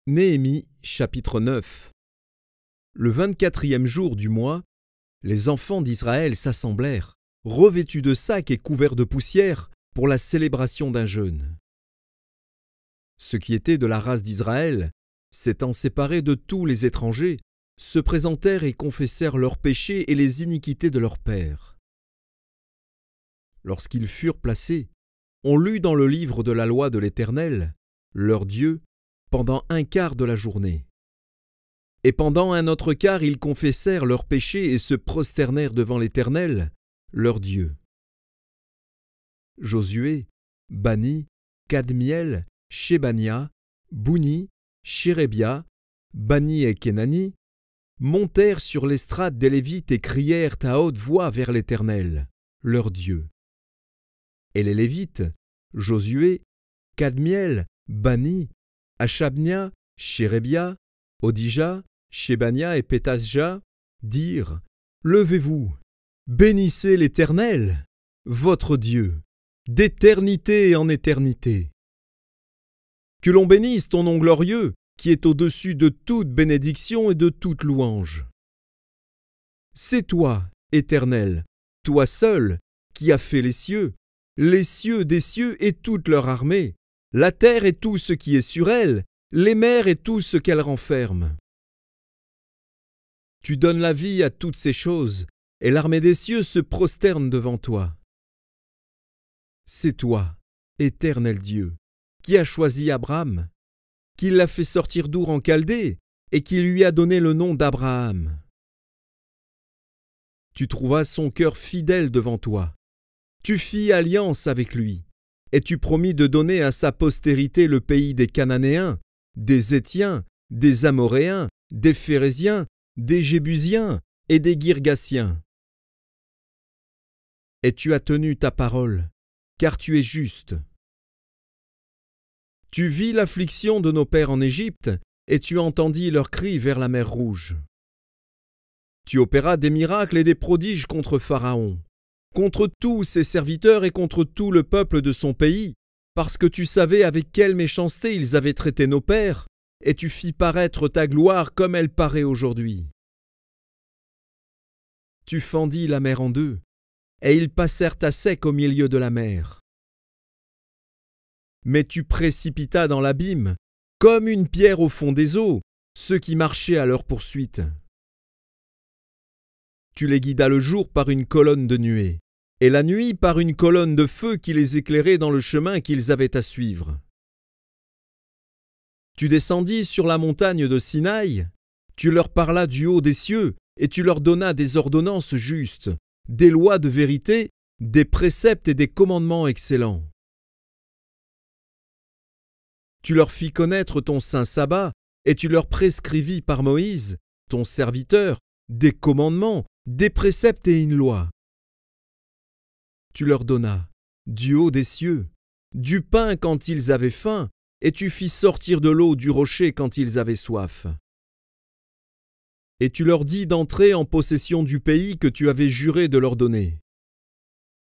Néhémie chapitre 9. Le 24e jour du mois, les enfants d'Israël s'assemblèrent, revêtus de sacs et couverts de poussière, pour la célébration d'un jeûne. Ceux qui étaient de la race d'Israël, s'étant séparés de tous les étrangers, se présentèrent et confessèrent leurs péchés et les iniquités de leurs pères. Lorsqu'ils furent placés, on lut dans le livre de la loi de l'Éternel, leur Dieu, pendant un quart de la journée. Et pendant un autre quart, ils confessèrent leurs péchés et se prosternèrent devant l'Éternel, leur Dieu. Josué, Bani, Kadmiel, Shébania, Bouni, Shérébia, Bani et Kenani montèrent sur l'estrade des Lévites et crièrent à haute voix vers l'Éternel, leur Dieu. Et les Lévites, Josué, Kadmiel, Bani, Achabnia, Shérébia, Odija, Shébania et Pétasja dirent : Levez-vous, bénissez l'Éternel, votre Dieu, d'éternité en éternité. Que l'on bénisse ton nom glorieux, qui est au-dessus de toute bénédiction et de toute louange. C'est toi, Éternel, toi seul, qui as fait les cieux des cieux et toute leur armée, la terre et tout ce qui est sur elle, les mers et tout ce qu'elles renferment. Tu donnes la vie à toutes ces choses, et l'armée des cieux se prosterne devant toi. C'est toi, Éternel Dieu, qui as choisi Abraham, qui l'a fait sortir d'Our en Chaldée, et qui lui a donné le nom d'Abraham. Tu trouvas son cœur fidèle devant toi. Tu fis alliance avec lui, et tu promis de donner à sa postérité le pays des Cananéens, des Hétiens, des Amoréens, des Phéréziens, des Jébusiens et des Girgasiens. Et tu as tenu ta parole, car tu es juste. Tu vis l'affliction de nos pères en Égypte, et tu entendis leurs cris vers la mer Rouge. Tu opéras des miracles et des prodiges contre Pharaon, contre tous ses serviteurs et contre tout le peuple de son pays, parce que tu savais avec quelle méchanceté ils avaient traité nos pères, et tu fis paraître ta gloire comme elle paraît aujourd'hui. Tu fendis la mer en deux, et ils passèrent à sec au milieu de la mer. Mais tu précipitas dans l'abîme, comme une pierre au fond des eaux, ceux qui marchaient à leur poursuite. Tu les guidas le jour par une colonne de nuée, et la nuit par une colonne de feu qui les éclairait dans le chemin qu'ils avaient à suivre. Tu descendis sur la montagne de Sinaï, tu leur parlas du haut des cieux, et tu leur donnas des ordonnances justes, des lois de vérité, des préceptes et des commandements excellents. Tu leur fis connaître ton saint sabbat, et tu leur prescrivis par Moïse, ton serviteur, des commandements, des préceptes et une loi. Tu leur donnas, du haut des cieux, du pain quand ils avaient faim, et tu fis sortir de l'eau du rocher quand ils avaient soif. Et tu leur dis d'entrer en possession du pays que tu avais juré de leur donner.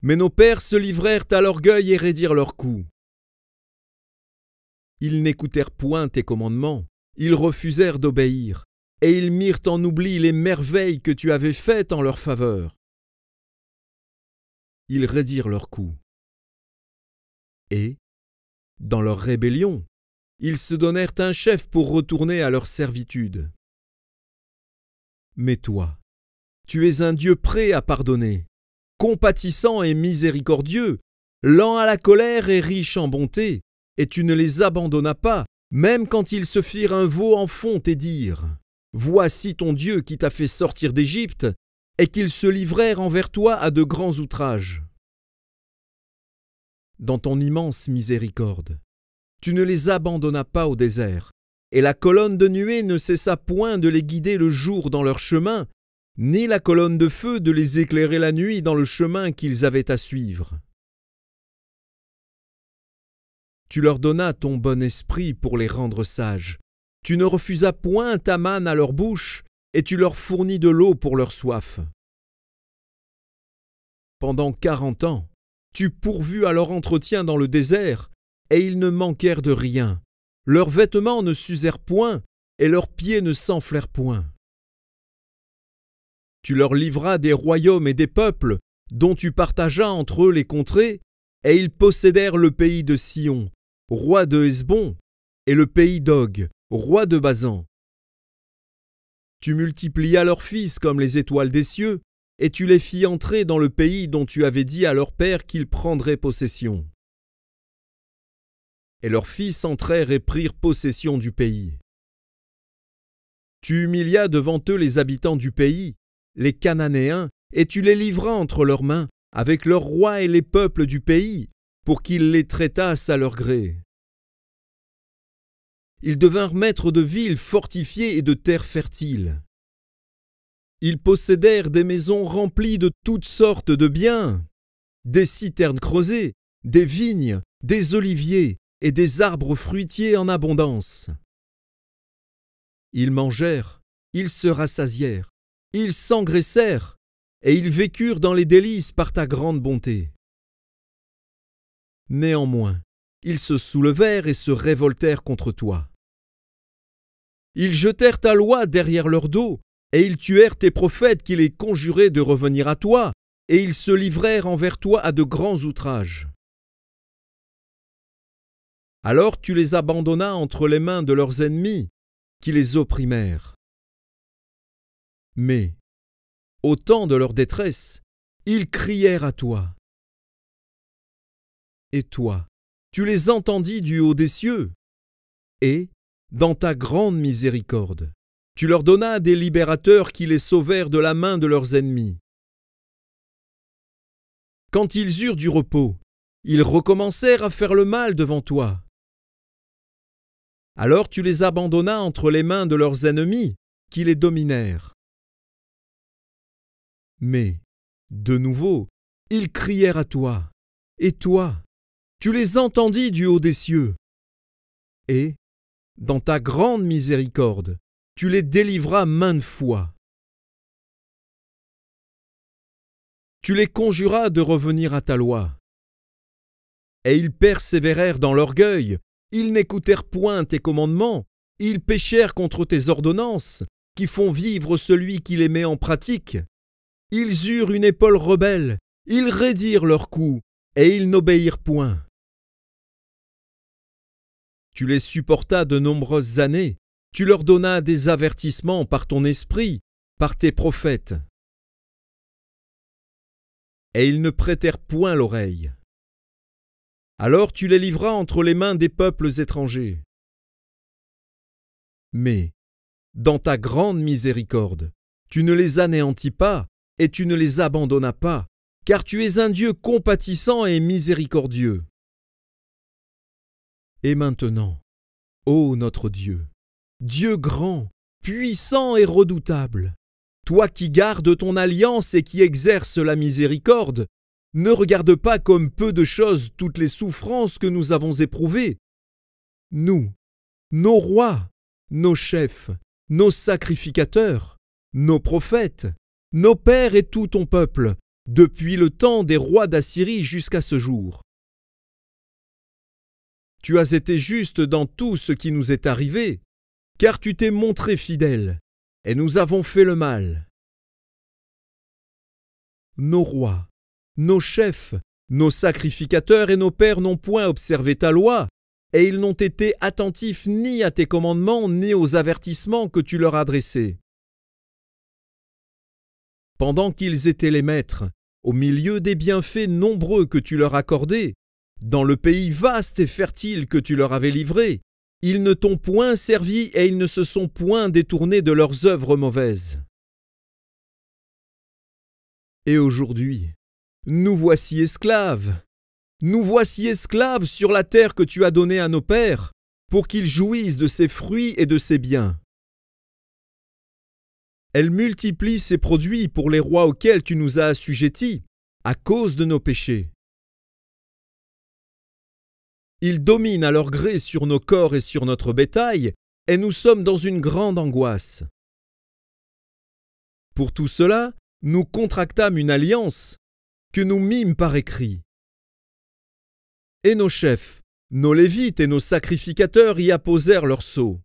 Mais nos pères se livrèrent à l'orgueil et raidirent leurs coups. Ils n'écoutèrent point tes commandements, ils refusèrent d'obéir, et ils mirent en oubli les merveilles que tu avais faites en leur faveur. Ils raidirent leurs coups. Et, dans leur rébellion, ils se donnèrent un chef pour retourner à leur servitude. Mais toi, tu es un Dieu prêt à pardonner, compatissant et miséricordieux, lent à la colère et riche en bonté, et tu ne les abandonnas pas, même quand ils se firent un veau en fonte et dirent : Voici ton Dieu qui t'a fait sortir d'Égypte, et qu'ils se livrèrent envers toi à de grands outrages. Dans ton immense miséricorde, tu ne les abandonnas pas au désert, et la colonne de nuée ne cessa point de les guider le jour dans leur chemin, ni la colonne de feu de les éclairer la nuit dans le chemin qu'ils avaient à suivre. Tu leur donnas ton bon esprit pour les rendre sages. Tu ne refusas point ta manne à leur bouche, et tu leur fournis de l'eau pour leur soif. Pendant 40 ans, tu pourvus à leur entretien dans le désert, et ils ne manquèrent de rien, leurs vêtements ne s'usèrent point, et leurs pieds ne s'enflèrent point. Tu leur livras des royaumes et des peuples, dont tu partageas entre eux les contrées, et ils possédèrent le pays de Sion, roi de Hesbon, et le pays d'Og, roi de Basan. Tu multiplias leurs fils comme les étoiles des cieux, et tu les fis entrer dans le pays dont tu avais dit à leur père qu'ils prendraient possession. Et leurs fils entrèrent et prirent possession du pays. Tu humilias devant eux les habitants du pays, les Cananéens, et tu les livras entre leurs mains, avec leurs rois et les peuples du pays, pour qu'ils les traitassent à leur gré. Ils devinrent maîtres de villes fortifiées et de terres fertiles. Ils possédèrent des maisons remplies de toutes sortes de biens, des citernes creusées, des vignes, des oliviers et des arbres fruitiers en abondance. Ils mangèrent, ils se rassasièrent, ils s'engraissèrent, et ils vécurent dans les délices par ta grande bonté. Néanmoins, ils se soulevèrent et se révoltèrent contre toi. Ils jetèrent ta loi derrière leur dos, et ils tuèrent tes prophètes qui les conjuraient de revenir à toi, et ils se livrèrent envers toi à de grands outrages. Alors tu les abandonnas entre les mains de leurs ennemis, qui les opprimèrent. Mais, au temps de leur détresse, ils crièrent à toi. Et toi, tu les entendis du haut des cieux, et, dans ta grande miséricorde, tu leur donnas des libérateurs qui les sauvèrent de la main de leurs ennemis. Quand ils eurent du repos, ils recommencèrent à faire le mal devant toi. Alors tu les abandonnas entre les mains de leurs ennemis, qui les dominèrent. Mais, de nouveau, ils crièrent à toi, et toi, tu les entendis du haut des cieux. Et, dans ta grande miséricorde, tu les délivras maintes fois. Tu les conjuras de revenir à ta loi. Et ils persévérèrent dans l'orgueil, ils n'écoutèrent point tes commandements, ils péchèrent contre tes ordonnances, qui font vivre celui qui les met en pratique. Ils eurent une épaule rebelle, ils raidirent leurs coups, et ils n'obéirent point. Tu les supportas de nombreuses années, tu leur donnas des avertissements par ton esprit, par tes prophètes. Et ils ne prêtèrent point l'oreille. Alors tu les livras entre les mains des peuples étrangers. Mais, dans ta grande miséricorde, tu ne les anéantis pas, et tu ne les abandonnas pas, car tu es un Dieu compatissant et miséricordieux. Et maintenant, ô notre Dieu, Dieu grand, puissant et redoutable, toi qui gardes ton alliance et qui exerces la miséricorde, ne regarde pas comme peu de choses toutes les souffrances que nous avons éprouvées. Nous, nos rois, nos chefs, nos sacrificateurs, nos prophètes, nos pères et tout ton peuple, depuis le temps des rois d'Assyrie jusqu'à ce jour. Tu as été juste dans tout ce qui nous est arrivé, car tu t'es montré fidèle, et nous avons fait le mal. Nos rois, nos chefs, nos sacrificateurs et nos pères n'ont point observé ta loi, et ils n'ont été attentifs ni à tes commandements ni aux avertissements que tu leur adressais. Pendant qu'ils étaient les maîtres, au milieu des bienfaits nombreux que tu leur accordais, dans le pays vaste et fertile que tu leur avais livré, ils ne t'ont point servi et ils ne se sont point détournés de leurs œuvres mauvaises. Et aujourd'hui, nous voici esclaves. Nous voici esclaves sur la terre que tu as donnée à nos pères, pour qu'ils jouissent de ses fruits et de ses biens. Elle multiplie ses produits pour les rois auxquels tu nous as assujettis, à cause de nos péchés. Ils dominent à leur gré sur nos corps et sur notre bétail, et nous sommes dans une grande angoisse. Pour tout cela, nous contractâmes une alliance, que nous mîmes par écrit. Et nos chefs, Nos Lévites et nos sacrificateurs y apposèrent leurs sceaux.